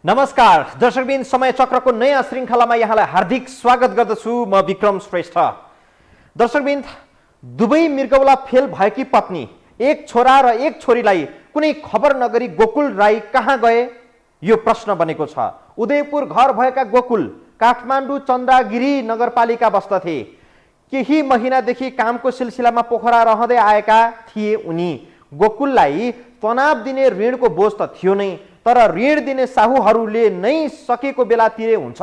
नमस्कार दर्शकबिन, समय चक्रको नयाँ श्रृङ्खलामा यहाँलाई हार्दिक स्वागत गर्दछु। म विक्रम श्रेष्ठ। दर्शकबिन, दुवै मृगौला फेल भएकी पत्नी, एक छोरा र एक छोरीलाई कुनै खबर नगरी गोकुल राई कहाँ गए, यो प्रश्न बनेको छ। उदयपुर घर भएका गोकुल काठमाडौँ चन्द्रागिरी नगरपालिका बस्दथे। केही महिनादेखि कामको सिलसिलामा पोखरा रहँदै आएका थिए उनी। गोकुललाई तनाव दिने ऋणको बोझ त थियो नै, तर ऋण दिने साहुहरूले नै सकेको बेला तिरे हुन्छ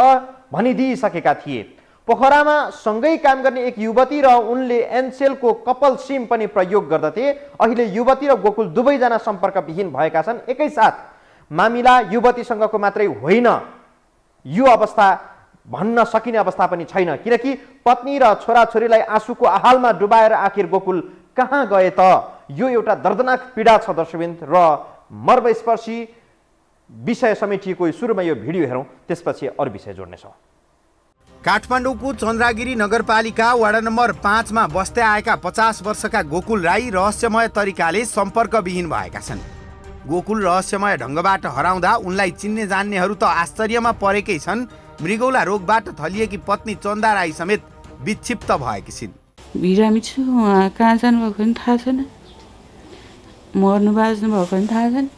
भनिदिइसकेका थिए। पोखरामा सँगै काम गर्ने एक युवती र उनले एनसेलको कपल सिम पनि प्रयोग गर्दथे। अहिले युवती र गोकुल दुवैजना सम्पर्कविहीन भएका छन्। एकैसाथ मामिला युवतीसँगको मात्रै होइन, यो अवस्था भन्न सकिने अवस्था पनि छैन, किनकि पत्नी र छोराछोरीलाई आँसुको आहालमा डुबाएर आखिर गोकुल कहाँ गए त? यो एउटा दर्दनाक पीडा छ दर्शकबिन, र मर्मस्पर्शी विषय समेटिएको सुरुमा यो भिडियो हेरौँ, त्यसपछि अरू विषय जोड्नेछौँ। काठमाडौँको चन्द्रागिरी नगरपालिका वडा नम्बर 5 मा बस्दै आएका 50 वर्षका गोकुल राई रहस्यमय तरिकाले सम्पर्कविहीन भएका छन्। गोकुल रहस्यमय ढङ्गबाट हराउँदा उनलाई चिन्ने जान्नेहरू त आश्चर्यमा परेकै छन्। मृगौला रोगबाट थलिएकी पत्नी चन्दा राई समेत विक्षिप्त भएकी छिन्। बिरामी छु, उहाँ कहाँ जानुभएको पनि थाहा छैन, मर्नु बाँच्नु भएको पनि थाहा छैन।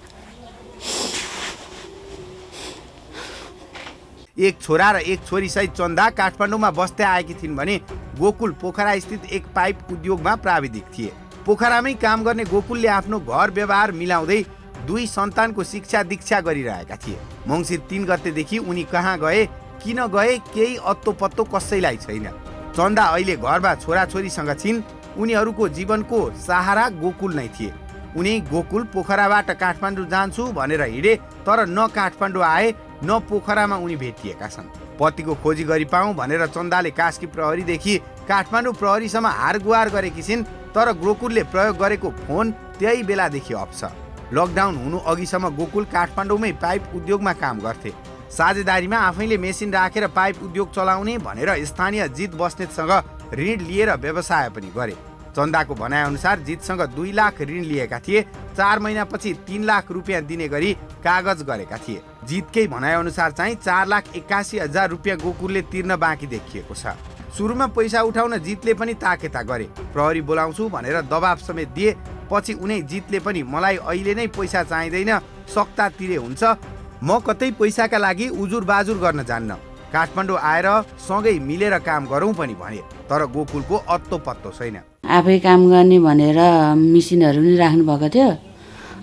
एक छोरा र एक छोरी सहित चन्दा काठमाडौँमा बस्दै आएकी थिइन् भने गोकुल पोखरा स्थित एक पाइप उद्योगमा प्राविधिक थिए। पोखरामै काम गर्ने गोकुलले आफ्नो घर व्यवहार मिलाउँदै दुई सन्तानको शिक्षा दीक्षा गरिरहेका थिए। मङ्सिर 3 गतेदेखि उनी कहाँ गए, किन गए, केही अत्तो पत्तो कसैलाई छैन। चन्दा अहिले घरमा छोराछोरीसँग छिन्। उनीहरूको जीवनको सहारा गोकुल नै थिए। उनी गोकुल पोखराबाट काठमाडौँ जान्छु भनेर हिँडे, तर न काठमाडौँ आए न पोखरामा उनी भेटिएका छन्। पतिको खोजी गरी पाऊँ भनेर चन्दाले कास्की प्रहरीदेखि काठमाडौँ प्रहरीसम्म हारगुहार गरेकी छिन्, तर गोकुलले प्रयोग गरेको फोन त्यही बेलादेखि अफ छ। लकडाउन हुनु अघिसम्म गोकुल काठमाडौँमै पाइप उद्योगमा काम गर्थे। साझेदारीमा आफैले मेसिन राखेर पाइप उद्योग चलाउने भनेर स्थानीय जित बस्नेतसँग ऋण लिएर व्यवसाय पनि गरे। चन्दाको भनाइअनुसार जितसँग 2 लाख ऋण लिएका थिए। 4 महिनापछि 3 लाख रुपियाँ दिने गरी कागज गरेका थिए। जितकै भनाइअनुसार चाहिँ 4,81,000 रुपियाँ गोकुलले तिर्न बाँकी देखिएको छ। सुरुमा पैसा उठाउन जितले पनि ताकेता गरे। प्रहरी बोलाउँछु भनेर दबाब समेत दिए। पछि उनै जितले पनि मलाई अहिले नै पैसा चाहिँदैन, सक्ता तिरे हुन्छ, म कतै पैसाका लागि उजुर बाजुर गर्न जान्न, काठमाडौँ आएर सँगै मिलेर काम गरौँ पनि भने। तर गोकुलको अत्तो पत्तो छैन। आफै काम गर्ने भनेर मिसिनहरू पनि राख्नु भएको थियो।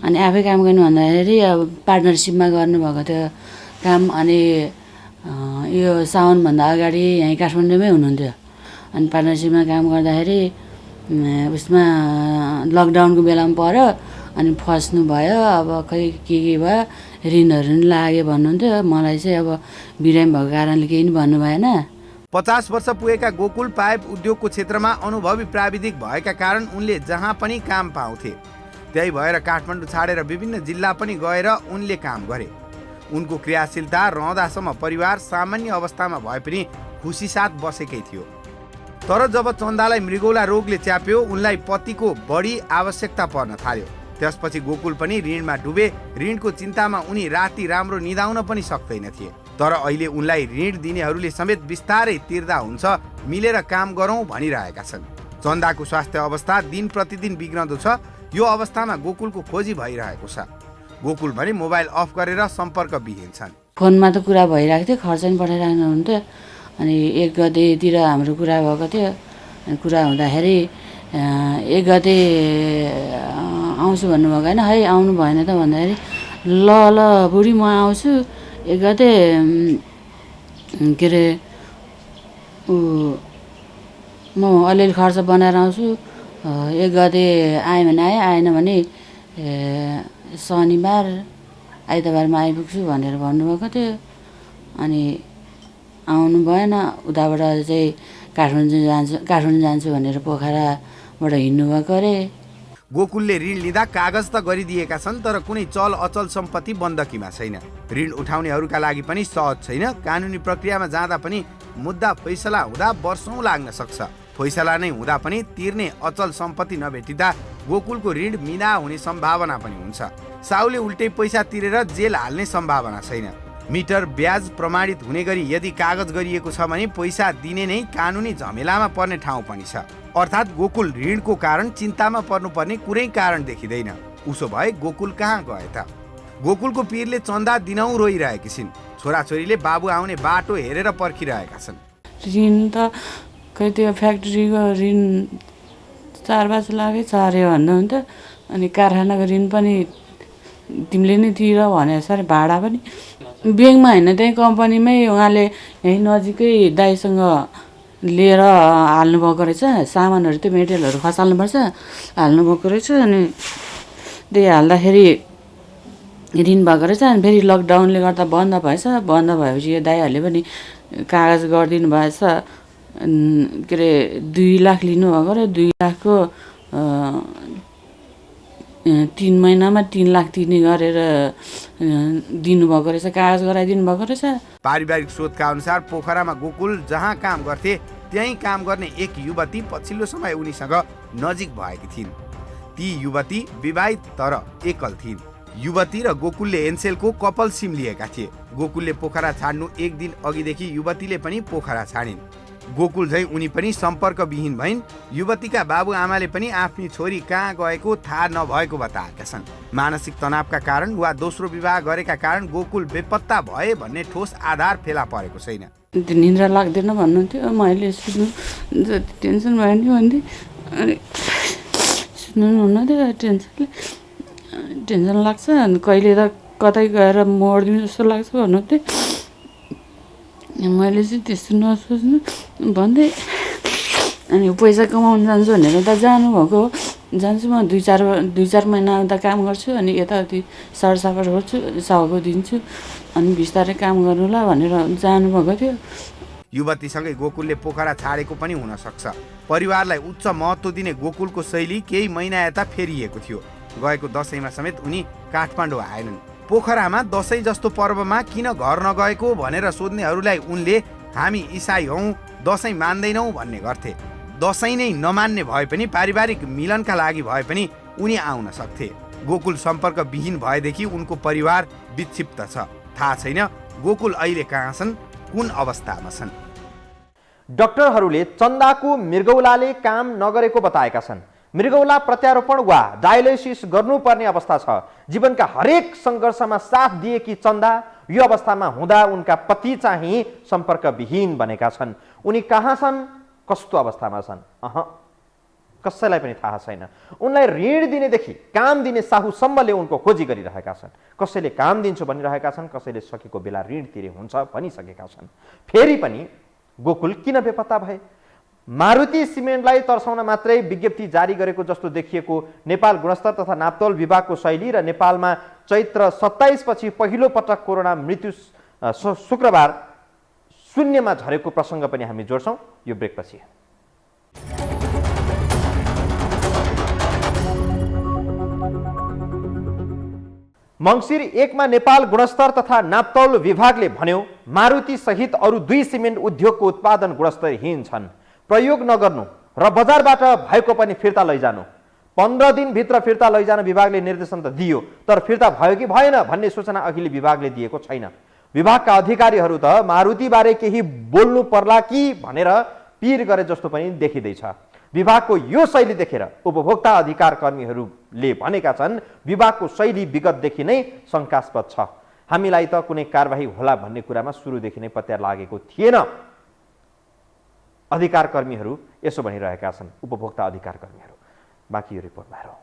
अनि आफै काम गर्ने भन्दाखेरि अब पार्टनरसिपमा गर्नुभएको थियो काम। अनि यो साउनभन्दा अगाडि यहीँ काठमाडौँमै हुनुहुन्थ्यो। अनि पार्टनरसिपमा काम गर्दाखेरि उसमा लकडाउनको बेलामा पर्यो, अनि फस्नु भयो। अब खै के भयो, ऋणहरू पनि लाग्यो भन्नुहुन्थ्यो। मलाई चाहिँ अब बिरामी भएको कारणले केही पनि भन्नु भएन। 50 वर्ष पुगेका गोकुल पाइप उद्योगको क्षेत्रमा अनुभवी प्राविधिक भएका कारण उनले जहाँ पनि काम पाउँथे। त्यही भएर काठमाडौँ छाडेर विभिन्न जिल्ला पनि गएर उनले काम गरे। उनको क्रियाशीलता रहँदासम्म परिवार सामान्य अवस्थामा भए पनि खुसी साथ बसेकै थियो। तर जब चन्दालाई मृगौला रोगले च्याप्यो, उनलाई पतिको बढी आवश्यकता पर्न थाल्यो। त्यसपछि गोकुल पनि ऋणमा डुबे। ऋणको चिन्तामा उनी राति राम्रो निदाउन पनि सक्दैन थिए। तर अहिले उनलाई ऋण दिनेहरूले समेत बिस्तारै तिर्दा हुन्छ, मिलेर काम गरौँ भनिरहेका छन्। चन्दाको स्वास्थ्य अवस्था दिन प्रतिदिन बिग्रँदो छ। यो अवस्थामा गोकुलको खोजी भइरहेको छ। गोकुल भने मोबाइल अफ गरेर सम्पर्कविहीन छन्। फोनमा त कुरा भइरहेको थियो, खर्च पनि पठाइराख्नु हुन्थ्यो। अनि 1 गतेतिर हाम्रो कुरा भएको थियो। अनि कुरा हुँदाखेरि 1 गते आउँछु भन्नुभएको होइन, है आउनु भएन त भन्दाखेरि ल ल बुढी म आउँछु 1 गते के अरे म अलिअलि खर्च बनाएर आउँछु। 1 गते आएँ भने आएँ, आएन भने शनिबार आइतबारमा आइपुग्छु भनेर भन्नुभएको थियो। अनि आउनु भएन। उताबाट चाहिँ काठमाडौँ जान्छु भनेर पोखराबाट हिँड्नुभएको अरे। गोकुलले ऋण लिँदा कागज त गरिदिएका छन्, तर कुनै चल अचल सम्पत्ति बन्दकीमा छैन। ऋण उठाउनेहरूका लागि पनि सहज छैन। कानुनी प्रक्रियामा जाँदा पनि मुद्दा फैसला हुँदा वर्षौं लाग्न सक्छ। फैसला नै हुँदा पनि तिर्ने अचल सम्पत्ति नभेटिँदा गोकुलको ऋण मिना हुने सम्भावना पनि हुन्छ। साउले उल्टै पैसा तिरेर जेल हाल्ने सम्भावना छैन। मिटर ब्याज प्रमाणित हुने गरी यदि कागज गरिएको छ भने पैसा दिने नै कानुनी झमेलामा पर्ने ठाउँ पनि छ। अर्थात् गोकुल ऋणको कारण चिन्तामा पर्नुपर्ने कुनै कारण देखिँदैन। उसो भए गोकुल कहाँ गए त? गोकुलको पिरले चन्दा दिनौँ रोइरहेकी छिन्। छोराछोरीले बाबु आउने बाटो हेरेर पर्खिरहेका छन्। ऋण त खै त्यो फ्याक्ट्रीको ऋण 4-5 लाखै चार्यो भन्नुहुन्थ्यो। अनि कारखानाको ऋण पनि तिमीले नै तिर भने सर भाडा पनि ब्याङ्कमा होइन त्यही कम्पनीमै उहाँले यहीँ नजिकै दाइसँग लिएर हाल्नुभएको रहेछ। सामानहरू त्यो मेटेरियलहरू खसाल्नुपर्छ हाल्नुभएको रहेछ। अनि त्यही हाल्दाखेरि ऋण भएको रहेछ। अनि फेरि लकडाउनले गर्दा बन्द भएछ। बन्द भएपछि यो दाइहरूले पनि कागज गरिदिनु भएछ। के अरे 2 लाख लिनुभएको र 2 लाखको 3 महिनामा 3 लाख तिर्ने गरेर दिनुभएको रहेछ। कागज गराइदिनु भएको रहेछ। पारिवारिक स्रोतका अनुसार पोखरामा गोकुल जहाँ काम गर्थे त्यहीँ काम गर्ने एक युवती पछिल्लो समय उनीसँग नजिक भएकी थिइन्। ती युवती विवाहित तर एकल थिइन्। युवती र गोकुलले एनसेलको कपल सिम लिएका थिए। गोकुलले पोखरा छाड्नु एक दिन अघिदेखि युवतीले पनि पोखरा छाडिन्। गोकुल झै उनी पनि सम्पर्कविहीन भइन्। युवतीका बाबु आमाले पनि आफ्नी छोरी कहाँ गएको थाहा नभएको बताएका छन्। मानसिक तनावका कारण वा दोस्रो विवाह गरेका कारण गोकुल बेपत्ता भए भन्ने ठोस आधार फेला परेको छैन। निन्द्रा लाग्दैन भन्नुहुन्थ्यो। मैले सुन्नु जति टेन्सन भयो नि भन्थेँ। अनि सुन्नुहुन्न थियो टेन्सनले टेन्सन लाग्छ। अनि कहिले त कतै गएर मर्दिनु जस्तो लाग्छ भन्नुहुन्थ्यो। मैले चाहिँ त्यस्तो नसोच्नु भन्दै अनि पैसा कमाउनु जान्छु भनेर त जानुभएको हो। जान्छु म 2-4 महिना उता काम गर्छु। अनि यताउति सरसाफर गर्छु साउको दिन्छु। अनि बिस्तारै काम गर्नुला भनेर जानुभएको थियो। युवतीसँगै गोकुलले पोखरा छाडेको पनि हुन सक्छ। परिवारलाई उच्च महत्त्व दिने गोकुलको शैली केही महिना यता फेरिएको थियो। गएको दसैँमा समेत उनी काठमाडौँ आएनन्। पोखरामा दसैँ जस्तो पर्वमा किन घर नगएको भनेर सोध्नेहरूलाई उनले हामी इसाई हौँ दसैँ मान्दैनौँ भन्ने गर्थे। दसैँ नै नमान्ने भए पनि पारिवारिक मिलनका लागि भए पनि उनी आउन सक्थे। गोकुल सम्पर्कविहीन भएदेखि उनको परिवार विक्षिप्त छ। थाहा छैन गोकुल अहिले कहाँ छन्, कुन अवस्थामा छन्। डाक्टरहरूले चन्दाको मृगौलाले काम नगरेको बताएका छन्। मृगौला प्रत्यारोपण वा डायलिसिस गर्नुपर्ने अवस्था छ। जीवनका हरेक सङ्घर्षमा साथ दिएकी चन्दा यो अवस्थामा हुँदा उनका पति चाहिँ सम्पर्कविहीन बनेका छन्। उनी कहाँ छन्, कस्तो अवस्थामा छन्, कसैलाई पनि थाहा छैन। उनलाई ऋण दिनेदेखि काम दिने साहुसम्मले उनको खोजी गरिरहेका छन्। कसैले काम दिन्छु भनिरहेका छन्, कसैले सकेको बेला ऋण तिरे हुन्छ भनिसकेका छन्। फेरि पनि गोकुल किन बेपत्ता भए? मारुति सिमेन्टलाई तर्साउन मात्रै विज्ञप्ति जारी गरेको जस्तो देखिएको नेपाल गुणस्तर तथा नापतोल विभागको शैली र नेपालमा चैत्र 27 पछि पहिलो पटक कोरोना मृत्यु शुक्रबार शून्यमा झरेको प्रसङ्ग पनि हामी जोड्छौँ यो ब्रेकपछि। मङ्सिर 1 मा नेपाल गुणस्तर तथा नापतौल विभागले भन्यो मारुति सहित अरू 2 सिमेन्ट उद्योगको उत्पादन गुणस्तरहीन छन्। प्रयोग नगर्नु र बजारबाट भएको पनि फिर्ता लैजानु। 15 दिनभित्र फिर्ता लैजान विभागले निर्देशन त दियो, तर फिर्ता भयो कि भएन भन्ने सूचना अहिले विभागले दिएको छैन। विभागका अधिकारीहरू त मारुतिबारे केही बोल्नु पर्ला कि भनेर पिर गरे जस्तो पनि देखिँदैछ। विभागको यो शैली देखेर उपभोक्ता अधिकार कर्मीहरूले भनेका छन् विभागको शैली विगतदेखि नै शङ्कास्पद छ। हामीलाई त कुनै कारबाही होला भन्ने कुरामा सुरुदेखि नै पत्ता लागेको थिएन। अधिकार कर्मीहरू यसो भनिरहेका छन्, उपभोक्ता अधिकार कर्मीहरू। बाँकी यो रिपोर्टमा हेरौँ।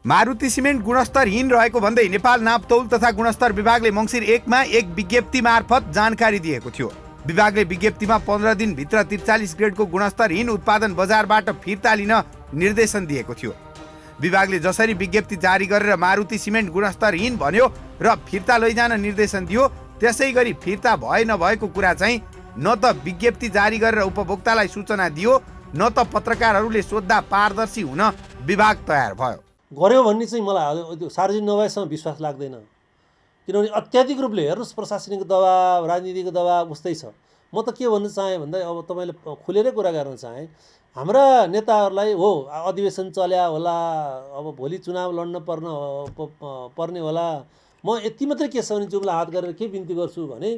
मारुति सिमेन्ट गुणस्तरहीन रहेको भन्दै नेपाल नापतौल तथा गुणस्तर विभागले मङ्सिर 1 मा एक विज्ञप्ति मार्फत जानकारी दिएको थियो। विभागले विज्ञप्तिमा 15 दिनभित्र 43 ग्रेडको गुणस्तरहीन उत्पादन बजारबाट फिर्ता लिन निर्देशन दिएको थियो। विभागले जसरी विज्ञप्ति जारी गरेर मारुति सिमेन्ट गुणस्तरहीन भन्यो र फिर्ता लैजान निर्देशन दियो, त्यसै गरी फिर्ता भए नभएको कुरा चाहिँ न त विज्ञप्ति जारी गरेर उपभोक्तालाई सूचना दियो, न त पत्रकारहरूले सोद्धा पारदर्शी हुन विभाग तयार भयो। गर्यो भन्ने चाहिँ मलाई सार्वजनिक नभएसम्म विश्वास लाग्दैन। किनभने अत्याधिक रूपले हेर्नुहोस् प्रशासनिक दबाब, राजनीतिक दबाब उस्तै छ। म त के भन्न चाहेँ भन्दा अब तपाईँले खुलेरै कुरा गर्न चाहेँ, हाम्रा नेताहरूलाई हो अधिवेशन चल्या होला, अब भोलि चुनाव लड्न पर्ने होला, म यति मात्रै के छ भने जुमलाई हात गरेर के बिन्ती गर्छु भने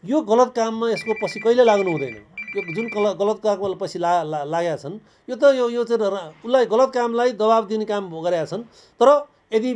यो गलत काममा यसको पछि कहिले लाग्नु हुँदैन। यो जुन गलत काममा पछि लागेका छन् यो त यो चाहिँ उसलाई गलत कामलाई दबाब दिने काम गरेका छन्। तर यदि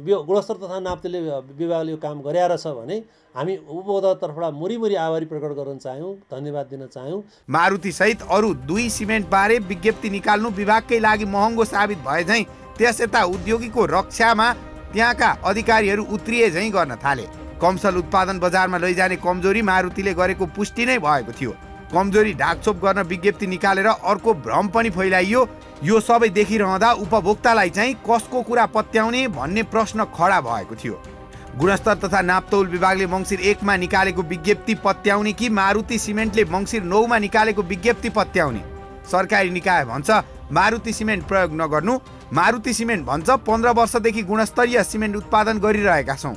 गुणस्तर तथा नाप्तीले विभागले यो काम गरेर छ भने हामी उपभोक्ताको तर्फबाट मुरी आभारी प्रकट गर्न चाह्यौँ, धन्यवाद दिन चाह्यौँ। मारुति सहित अरू 2 सिमेन्ट बारे विज्ञप्ति निकाल्नु विभागकै लागि महँगो साबित भए झैँ त्यस यता उद्योगीको रक्षामा त्यहाँका अधिकारीहरू उत्रिए झैँ गर्न थाले। कमसल उत्पादन बजारमा लैजाने कमजोरी मारुतिले गरेको पुष्टि नै भएको थियो। कमजोरी ढाकछोप गर्न विज्ञप्ति निकालेर अर्को भ्रम पनि फैलाइयो। यो सबै देखिरहँदा उपभोक्तालाई चाहिँ कसको कुरा पत्याउने भन्ने प्रश्न खडा भएको थियो। गुणस्तर तथा नापतौल विभागले मङ्सिर 1 मा निकालेको विज्ञप्ति पत्याउने कि मारुति सिमेन्टले मङ्सिर 9 मा निकालेको विज्ञप्ति पत्याउने? सरकारी निकाय भन्छ मारुति सिमेन्ट प्रयोग नगर्नु, मारुति सिमेन्ट भन्छ 15 वर्षदेखि गुणस्तरीय सिमेन्ट उत्पादन गरिरहेका छौँ,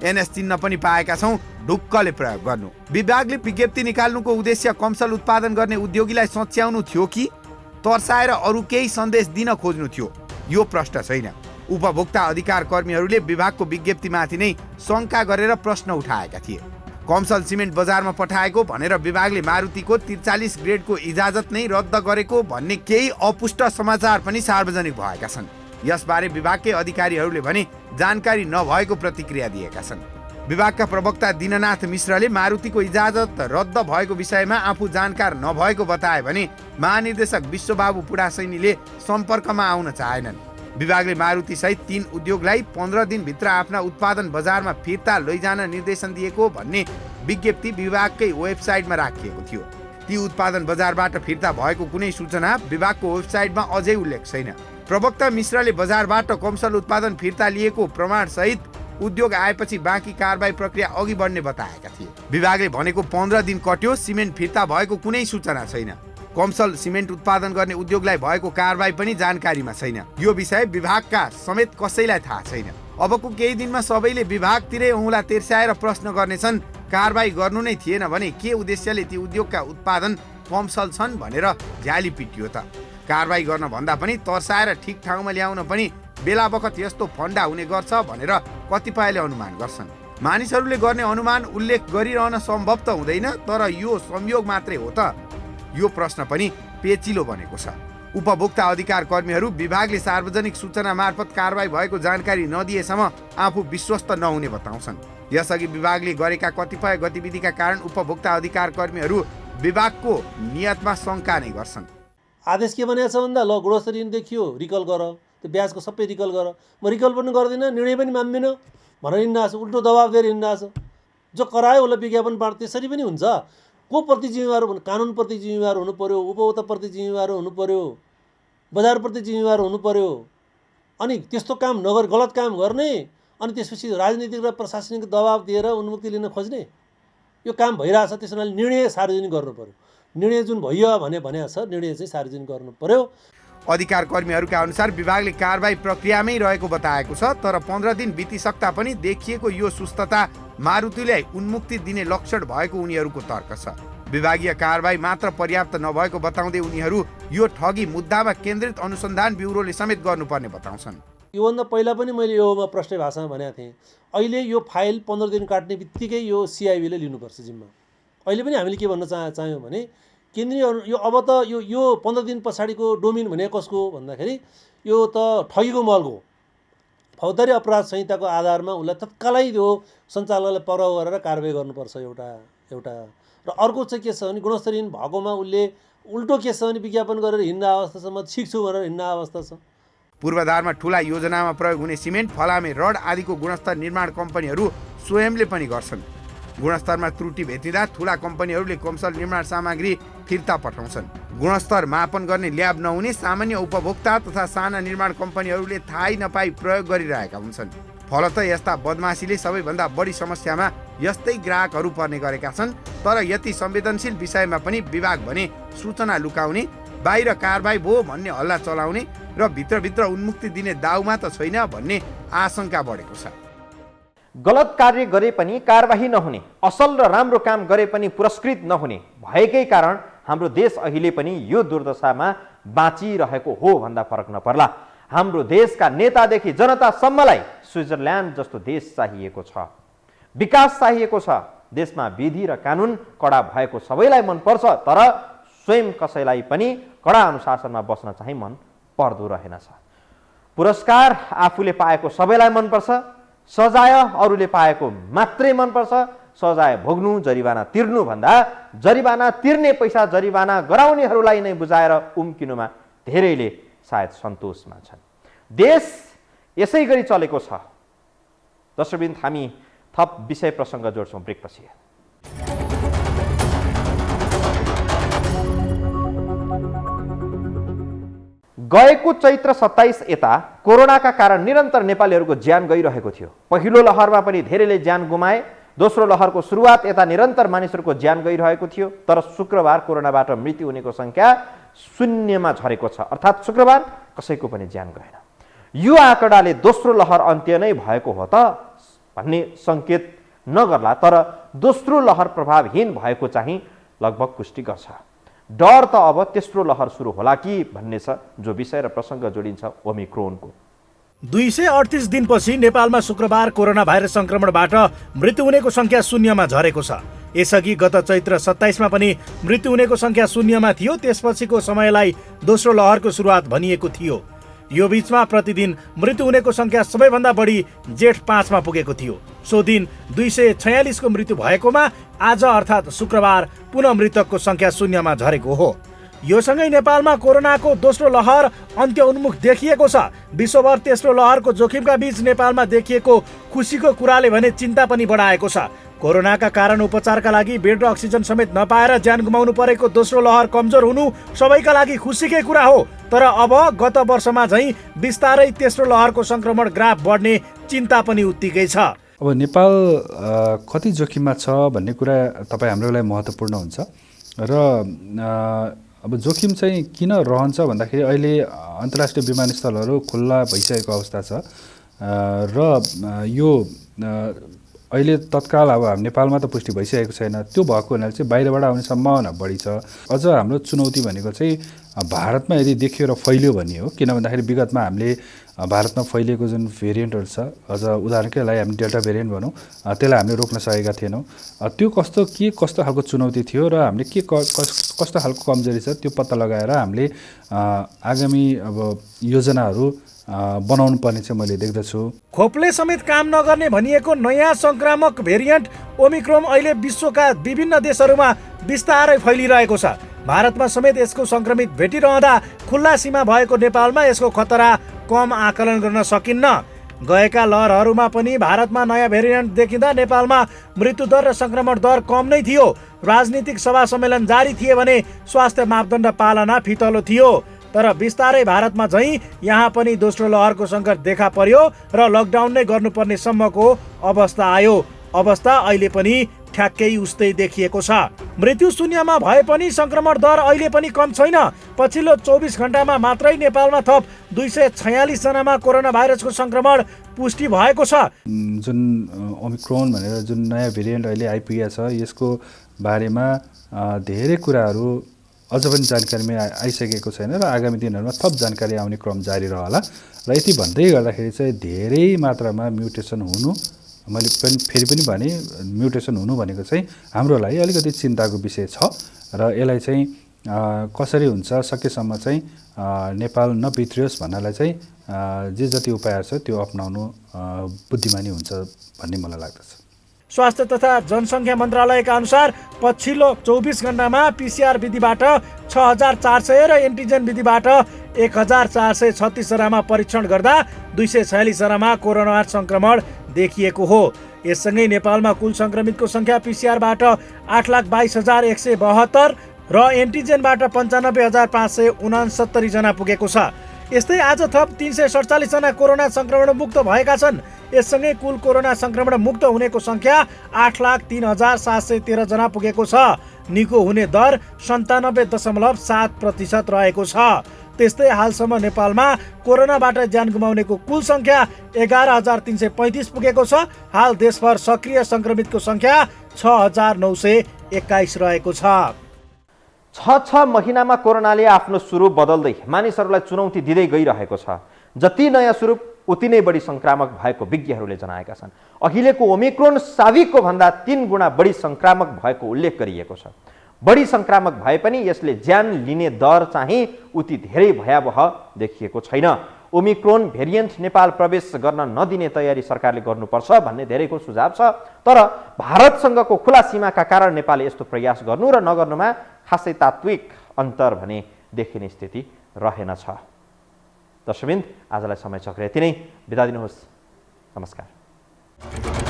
एनएस चिन्ह पनि पाएका छौँ, ढुक्कले प्रयोग गर्नु। विभागले विज्ञप्ति निकाल्नुको उद्देश्य कमसल उत्पादन गर्ने उद्योगीलाई सच्याउनु थियो कि तर्साएर अरू केही सन्देश दिन खोज्नु थियो? यो प्रश्न छैन। उपभोक्ता अधिकार कर्मीहरूले विभागको विज्ञप्तिमाथि नै शङ्का गरेर प्रश्न उठाएका थिए। कमसल सिमेन्ट बजारमा पठाएको भनेर विभागले मारुतिको 43 ग्रेडको इजाजत नै रद्द गरेको भन्ने केही अपुष्ट समाचार पनि सार्वजनिक भएका छन्। यसबारे विभागकै अधिकारीहरूले भने जानकारी नभएको प्रतिक्रिया दिएका छन्। विभागका प्रवक्ता दिननाथ मिश्रले मारुतिको इजाजत रद्द भएको विषयमा आफू जानकार नभएको बताए भने महानिर्देशक विश्वबाबु पुडासैनीले सम्पर्कमा आउन चाहेनन्। विभागले मारुति सहित 3 उद्योगलाई 15 दिनभित्र आफ्ना उत्पादन बजारमा फिर्ता लैजान निर्देशन दिएको भन्ने विज्ञप्ति विभागकै वेबसाइटमा राखिएको थियो। ती उत्पादन बजारबाट फिर्ता भएको कुनै सूचना विभागको वेबसाइटमा अझै उल्लेख छैन। प्रवक्ता मिश्रले बजारबाट कमसल उत्पादन फिर्ता लिएको प्रमाण सहित उद्योग आएपछि बाँकी कारबाही प्रक्रिया अघि बढ्ने बताएका थिए। विभागले भनेको 15 दिन कट्यो, सिमेन्ट फिर्ता भएको कुनै सूचना छैन। कमसल सिमेन्ट उत्पादन गर्ने उद्योगलाई भएको कारबाही पनि जानकारीमा छैन। यो विषय विभागका समेत कसैलाई थाहा छैन। अबको केही दिनमा सबैले विभागतिरै औँला तेर्स्याएर प्रश्न गर्नेछन्, कारबाही गर्नु नै थिएन भने के उद्देश्यले ती उद्योगका उत्पादन कमसल छन् भनेर झ्याली पिटियो त? कारबाही गर्न भन्दा पनि तर्साएर ठिक ठाउँमा ल्याउन पनि बेला बखत यस्तो फन्डा हुने गर्छ भनेर कतिपयले अनुमान गर्छन्। मानिसहरूले गर्ने अनुमान उल्लेख गरिरहन सम्भव त हुँदैन, तर यो संयोग मात्रै हो त? यो प्रश्न पनि पेचिलो बनेको छ। उपभोक्ता अधिकार कर्मीहरू विभागले सार्वजनिक सूचना मार्फत कारबाही भएको जानकारी नदिएसम्म आफू विश्वस्त नहुने बताउँछन्। यसअघि विभागले गरेका कतिपय गतिविधिका कारण उपभोक्ता अधिकार कर्मीहरू विभागको नियतमा शङ्का नै गर्छन्। आदेश के भनेको छ भन्दा ल गुणस्तर ऋण देखियो रिकल गर, त्यो ब्याजको सबै रिकल गर। म रिकल पनि गर्दिनँ, निर्णय पनि मान्दिनँ भनेर हिँड्नु, उल्टो दबाब दिएर हिँड्नु। जो करायो उसलाई विज्ञापन बाँड, त्यसरी पनि हुन्छ। को प्रति जिम्मेवार हुनु? कानुनप्रति जिम्मेवार हुनु पर्यो, उपभोक्ताप्रति जिम्मेवार हुनु पर्यो, बजारप्रति जिम्मेवार हुनु पर्यो। अनि त्यस्तो काम नगर गलत काम गर्ने अनि त्यसपछि राजनीतिक र प्रशासनिक दबाब दिएर उन्मुक्ति लिन खोज्ने यो काम भइरहेछ। त्यस हुनाले निर्णय सार्वजनिक गर्नु पर्यो। निर्णय जुन भयो भनेको छ, निर्णय चाहिँ सार्वजनिक गर्नु पर्यो। अधिकार कर्मीहरूका अनुसार विभागले कारबाही प्रक्रियामै रहेको बताएको छ, तर 15 दिन बितिसक्दा पनि देखिएको यो सुस्तता मारुतिलाई उन्मुक्ति दिने लक्षण भएको उनीहरूको तर्क छ। विभागीय कारबाही मात्र पर्याप्त नभएको बताउँदै उनीहरू यो ठगी मुद्दामा केन्द्रित अनुसन्धान ब्युरोले समेत गर्नुपर्ने बताउँछन्। योभन्दा पहिला पनि मैले योमा प्रश्न भाषामा भनेको थिएँ, अहिले यो फाइल 15 दिन काट्ने बित्तिकै यो सिआइबीले लिनुपर्छ जिम्मा। अहिले पनि हामीले के भन्न चाह्यौँ भने केन्द्रीय यो अब त यो 15 दिन पछाडिको डोमिन भने कसको भन्दाखेरि यो त ठगीको महलको फौजदारी अपराध संहिताको आधारमा उसलाई तत्कालै त्यो सञ्चालकलाई पक्राउ गरेर कारबाही गर्नुपर्छ एउटा। र अर्को चाहिँ के छ भने गुणस्तरहीन भएकोमा उसले उल्टो के छ भने विज्ञापन गरेर हिँड्ने अवस्था छ, म सिक्छु भनेर हिँड्ने अवस्था छ। पूर्वाधारमा ठुला योजनामा प्रयोग हुने सिमेन्ट, फलामे, रड आदिको गुणस्तर निर्माण कम्पनीहरू स्वयंले पनि गर्छन्। गुणस्तरमा त्रुटि भेटिँदा ठुला कम्पनीहरूले कमसल निर्माण सामग्री फिर्ता पठाउँछन्। गुणस्तर मापन गर्ने ल्याब नहुने सामान्य उपभोक्ता तथा साना निर्माण कम्पनीहरूले थाहै नपाई प्रयोग गरिरहेका हुन्छन्। फलत यस्ता बदमासीले सबैभन्दा बढी समस्यामा यस्तै ग्राहकहरू पर्ने गरेका छन्। तर यति संवेदनशील विषयमा पनि विभाग भने सूचना लुकाउने, बाहिर कारबाही भयो भन्ने हल्ला चलाउने र भित्रभित्र उन्मुक्ति दिने दाउमा त छैन भन्ने आशंका बढेको छ। गलत कार्य गरे पनि कारबाही नहुने, असल र राम्रो काम गरे पनि पुरस्कृत नहुने भएकै कारण हाम्रो देश अहिले पनि यो दुर्दशामा बाँचिरहेको हो भन्दा फरक नपर्ला। हाम्रो देशका नेतादेखि जनतासम्मलाई स्विजरल्यान्ड जस्तो देश चाहिएको छ। विकास चाहिएको छ। देशमा विधि र कानुन कडा भएको सबैलाई मनपर्छ, तर स्वयं कसैलाई पनि कडा अनुशासनमा बस्न चाहिँ मन पर्दो रहेनछ। पुरस्कार आफूले पाएको सबैलाई मनपर्छ, सजाय अरूले पाएको मात्रै मनपर्छ। सजाय भोग्नु, जरिवाना तिर्नु भन्दा जरिवाना तिर्ने पैसा जरिवाना गराउनेहरूलाई नै बुझाएर उम्किनुमा धेरैले सायद सन्तोषमा छन्। देश यसै गरी चलेको छ। दर्शकवृन्द, हामी थप विषय प्रसङ्ग जोड्छौँ ब्रेकपछि। गएको चैत्र 27 यता कोरोनाका कारण निरन्तर नेपालीहरूको ज्यान गइरहेको थियो। पहिलो लहरमा पनि धेरैले ज्यान गुमाए। दोस्रो लहरको सुरुवात यता निरन्तर मानिसहरूको ज्यान गइरहेको थियो। तर शुक्रबार कोरोनाबाट मृत्यु हुनेको सङ्ख्या शून्यमा झरेको छ, अर्थात् शुक्रबार कसैको पनि ज्यान गएन। यो आँकडाले दोस्रो लहर अन्त्य नै भएको हो त भन्ने सङ्केत नगर्ला, तर दोस्रो लहर प्रभावहीन भएको चाहिँ लगभग पुष्टि गर्छ। डर त अब तेस्रो लहर सुरु होला कि भन्ने छ, जो विषय र प्रसङ्ग जोडिन्छ ओमिक्रोनको। 238 दिनपछि नेपालमा शुक्रबार कोरोना भाइरस संक्रमणबाट मृत्यु हुनेको संख्या शून्यमा झरेको छ। यसअघि गत चैत्र 27 मा पनि मृत्यु हुनेको संख्या शून्यमा थियो। त्यसपछिको समयलाई दोस्रो लहरको सुरुवात भनिएको थियो। यो बीचमा प्रतिदिन मृत्यु हुनेको संख्या सबैभन्दा बढी जेठ 5 मा पुगेको थियो। सो दिन 246 को मृत्यु भएकोमा आज अर्थात् शुक्रबार पुनः मृतकको संख्या शून्यमा झरेको हो। यो सँगै नेपालमा कोरोनाको दोस्रो लहर अन्त्य उन्मुख देखिएको छ। विश्वभर तेस्रो लहरको जोखिमका बीच नेपालमा देखिएको खुसीको कुराले भने चिन्ता पनि बढाएको छ। कोरोनाका कारण उपचारका लागि बेड र अक्सिजन समेत नपाएर ज्यान गुमाउनु परेको दोस्रो लहर कमजोर हुनु सबैका लागि खुसीकै कुरा हो। तर अब गत वर्षमा झैँ बिस्तारै तेस्रो लहरको संक्रमण ग्राफ बढ्ने चिन्ता पनि उत्तिकै छ। अब नेपाल कति जोखिममा छ भन्ने कुरा तपाईँ हाम्रो लागि महत्त्वपूर्ण हुन्छ। र अब जोखिम चाहिँ किन रहन्छ भन्दाखेरि अहिले अन्तर्राष्ट्रिय विमानस्थलहरू खुल्ला भइसकेको अवस्था छ र यो अहिले तत्काल अब नेपालमा त पुष्टि भइसकेको छैन। त्यो भएको हुनाले चाहिँ बाहिरबाट आउने सम्भावना बढी छ। अझ हाम्रो चुनौती भनेको चाहिँ भारतमा यदि देखियो र फैलियो भन्ने हो। किन भन्दाखेरि विगतमा हामीले भारतमा फैलिएको जुन भेरिएन्टहरू छ, अझ उदाहरणकै लागि हामी डेल्टा भेरिएन्ट भनौँ, त्यसलाई हामीले रोक्न सकेका थिएनौँ। त्यो कस्तो खालको चुनौती थियो र हामीले कस्तो खालको कमजोरी छ त्यो पत्ता लगाएर हामीले आगामी अब योजनाहरू बनाउनु पर्ने चाहिँ मैले देख्दछु। खोपले समेत काम नगर्ने भनिएको नयाँ संक्रामक भेरिएन्ट ओमिक्रोन अहिले विश्वका विभिन्न देशहरूमा बिस्तारै फैलिरहेको छ। भारतमा समेत यसको संक्रमित भेटिरहँदा खुल्ला सीमा भएको नेपालमा यसको खतरा कम आकलन गर्न सकिन्न। गएका लहरहरूमा पनि भारतमा नयाँ भेरिएन्ट देखिँदा नेपालमा मृत्युदर र संक्रमण दर कम नै थियो। राजनीतिक सभा सम्मेलन जारी थिए भने स्वास्थ्य मापदण्ड पालना फितलो थियो। तर बिस्तारै भारतमा झैँ यहाँ पनि दोस्रो लहरको सङ्कट देखा पर्यो र लकडाउन नै गर्नुपर्ने सम्मको अवस्था आयो। अवस्था अहिले पनि ठ्याक्कै उस्तै देखिएको छ। मृत्यु शून्यमा भए पनि संक्रमण दर अहिले पनि कम छैन। पछिल्लो 24 घण्टामा मात्रै नेपालमा थप 246 जनामा कोरोना भाइरसको संक्रमण पुष्टि भएको छ। जुन ओमिक्रोन भनेर जुन नयाँ भेरिएन्ट अहिले आइपुगेको छ, यसको बारेमा धेरै कुराहरू अझ पनि जानकारीमा आइसकेको छैन र आगामी दिनहरूमा थप जानकारी आउने क्रम जारी रहला। र यति भन्दै गर्दाखेरि चाहिँ धेरै मात्रामा म्युटेसन हुनु, मैले फेरि पनि भने म्युटेसन हुनु भनेको चाहिँ हाम्रो लागि अलिकति चिन्ताको विषय छ र यसलाई चाहिँ कसरी हुन्छ सकेसम्म चाहिँ नेपाल नबित्रियोस् भन्नलाई चाहिँ जे जति उपायहरू छ त्यो अपनाउनु बुद्धिमानी हुन्छ भन्ने मलाई लाग्दछ। स्वास्थ्य तथा जनसङ्ख्या मन्त्रालयका अनुसार पछिल्लो 24 घण्टामा पिसिआर विधिबाट 6400 र एन्टिजेन विधिबाट 1436 जनामा परीक्षण गर्दा 246 जनामा कोरोना संक्रमण देखिएको हो। यससँगै नेपालमा कुल संक्रमितको संख्या पिसिआरबाट 8,22,172 र एन्टिजेनबाट 95,569 जना पुगेको छ। यस्तै आज थप 347 जना कोरोना संक्रमण मुक्त भएका छन्। यससँगै कुल कोरोना संक्रमण मुक्त हुनेको संख्या 8,03,713 जना पुगेको छ। निको हुने दर 97.7% रहेको छ। त्यस्तै हालसम्म नेपालमा कोरोनाबाट ज्यान गुमाउनेको कुल संख्या 11,335 पुगेको छ। हाल देशभर सक्रिय संक्रमितको संख्या 6,921 रहेको छ। 6 महिनामा कोरोनाले आफ्नो स्वरूप बदल्दै मानिसहरूलाई चुनौती दिँदै गइरहेको छ। जति नयाँ स्वरूप उति नै बढी संक्रामक भएको विज्ञहरूले जनाएका छन्। अहिलेको ओमिक्रोन साविकको भन्दा 3 गुणा बढी संक्रामक भएको उल्लेख गरिएको छ। बढी संक्रामक भए पनि यसले ज्यान लिने दर चाहिँ उति धेरै भयावह देखिएको छैन। ओमिक्रोन भेरिएन्ट नेपाल प्रवेश गर्न नदिने तयारी सरकारले गर्नुपर्छ भन्ने धेरैको सुझाव छ। तर भारतसँगको खुला सीमाका कारण नेपालले यस्तो प्रयास गर्नु र नगर्नुमा खासै तात्विक अन्तर भने देखिने स्थिति रहेनछ। दर्शकवृन्द, आजलाई समय चक्र यति नै। बिदा दिनुहोस्। नमस्कार।